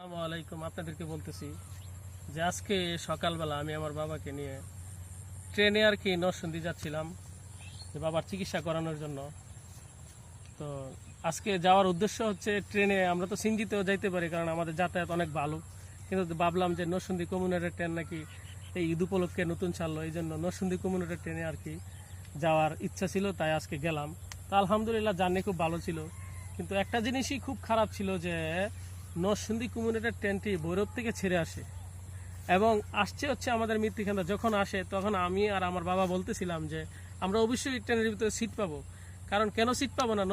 আসসালামু আলাইকুম। আপনাদেরকে বলতেছি যে আজকে সকালবেলা আমি আমার বাবাকে নিয়ে ট্রেনে আর কি নরসিংদী যাচ্ছিলাম যে বাবার চিকিৎসা করানোর জন্য। তো আজকে যাওয়ার উদ্দেশ্য হচ্ছে ট্রেনে, আমরা তো সিনজিতেও যাইতে পারি কারণ আমাদের যাতায়াত অনেক ভালো, কিন্তু ভাবলাম যে নরসিংদী কমিউটার ট্রেন নাকি এই ঈদ উপলক্ষে নতুন ছাড়লো, এই জন্য নরসিংদী কমিউটার ট্রেনে আর কি যাওয়ার ইচ্ছা ছিল, তাই আজকে গেলাম। তো আলহামদুলিল্লাহ জার্নি খুব ভালো ছিল, কিন্তু একটা জিনিসই খুব খারাপ ছিল যে নরসিংদী কমিউটার ট্রেনটি ভৈরব থেকে ছেড়ে আসে এবং আসছে হচ্ছে আমাদের মৃত্তিকান্দা। যখন আসে তখন আমি আর আমার বাবা বলতেছিলাম যে আমরা অবশ্যই ট্রেনের ভিতরে সিট পাবো, কারণ কেন সিট পাবো না,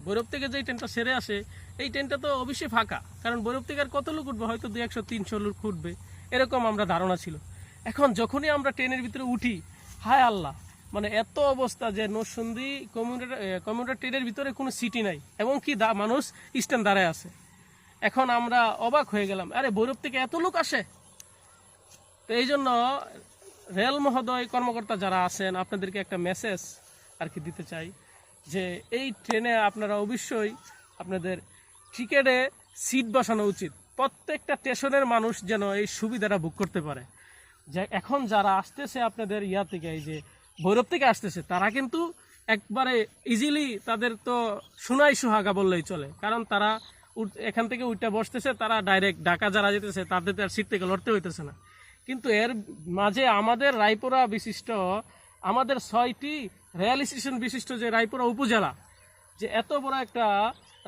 ভৈরব থেকে যে ট্রেনটা ছেড়ে আসে এই ট্রেনটা তো অবশ্যই ফাঁকা, কারণ ভৈরব থেকে আর কত লোক উঠবে, হয়তো 200-300 লোক উঠবে, এরকম আমরা ধারণা ছিল। এখন যখনই আমরা ট্রেনের ভিতরে উঠি, হায় আল্লাহ, মানে এত অবস্থা যে নরসিংদী কমিউটার ট্রেনের ভিতরে কোনো সিটই নাই এবং কি মানুষ স্ট্যান্ড দাঁড়ায় আছে। এখন আমরা অবাক হয়ে গেলাম, আরে ভৈরব থেকে এত লোক আসে। তো এই জন্য রেল মহোদয় কর্মকর্তা যারা আছেন আপনাদেরকে একটা মেসেজ আর কি দিতে চাই যে এই ট্রেনে আপনারা অবশ্যই আপনাদের টিকেটে সিট বসানো উচিত, প্রত্যেকটা স্টেশনের মানুষ যেন এই সুবিধাটা বুক করতে পারে। যে এখন যারা আসতেছে আপনাদের ইয়া থেকে, এই যে ভৈরব থেকে আসতেছে, তারা কিন্তু একবারে ইজিলি, তাদের তো সোনাই সোহাগা বললেই চলে, কারণ তারা এখান থেকে উঠে বসতেছে, তারা ডাইরেক্ট ঢাকা যারা যেতেছে তাদের আর সিট থেকে লড়তে হইতেছে না। কিন্তু এর মাঝে আমাদের রায়পুরা বিশিষ্ট, আমাদের 6টি রেল স্টেশন বিশিষ্ট যে রায়পুরা উপজেলা, যে এত বড় একটা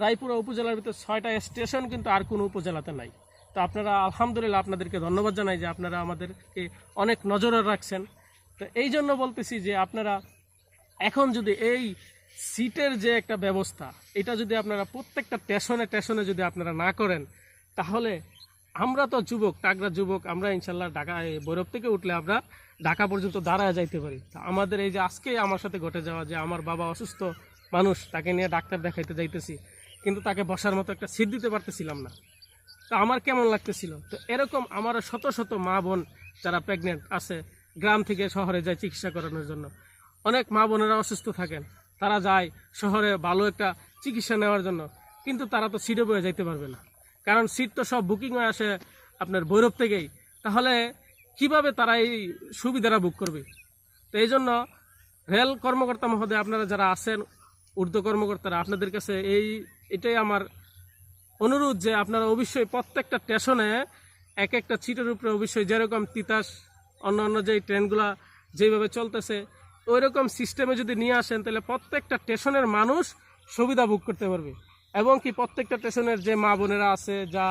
রায়পুরা উপজেলার ভিতরে 6টা স্টেশন কিন্তু আর কোনো উপজেলাতে নাই। তো আপনারা আলহামদুলিল্লাহ, আপনাদেরকে ধন্যবাদ জানাই যে আপনারা আমাদেরকে অনেক নজরে রাখছেন। তো এই জন্য বলতেছি যে আপনারা এখন যদি এই সিটের যে একটা ব্যবস্থা, এটা যদি আপনারা প্রত্যেকটা স্টেশনে যদি আপনারা না করেন, তাহলে আমরা তো যুবক, টাকরা যুবক, আমরা ইনশাল্লাহ ঢাকা ভৈরব থেকে উঠলে আমরা ঢাকা পর্যন্ত দাঁড়ায় যাইতে পারি। আমাদের এই যে আজকে আমার সাথে ঘটে যাওয়া, যে আমার বাবা অসুস্থ মানুষ, তাকে নিয়ে ডাক্তার দেখাইতে যাইতেছি, কিন্তু তাকে বসার মতো একটা সিট দিতে পারতেছিলাম না। তো আমার কেমন লাগতেছিল। তো এরকম আমার শত শত মা বোন যারা প্রেগনেন্ট আছে, গ্রাম থেকে শহরে যায় চিকিৎসা করানোর জন্য, অনেক মা বোনেরা অসুস্থ থাকেন, তারা যায় শহরে ভালো একটা চিকিৎসা নেওয়ার জন্য, কিন্তু তারা তো সিটে বয়ে যাইতে পারবে না, কারণ সিট তো সব বুকিং হয়ে আসে আপনার ভৈরব থেকেই। তাহলে কিভাবে তারা এই সুবিধাটা বুক করবে? তো এই জন্য রেল কর্মকর্তা মহোদয়, আপনারা যারা আছেন, ঊর্ধ্ব কর্মকর্তারা, আপনাদের কাছে এটাই আমার অনুরোধ যে আপনারা অবশ্যই প্রত্যেকটা স্টেশনে এক একটা সিটের উপরে অবশ্যই, যেরকম তিতাস অন্য যে ট্রেনগুলা যেভাবে চলতেছে ওই রকম সিস্টেমে যদি নিয়ে আসেন, তাহলে প্রত্যেকটা স্টেশনের মানুষ সুবিধা ভোগ করতে পারবে। এবং কি প্রত্যেকটা স্টেশনের যে মা বোনেরা আছে, যা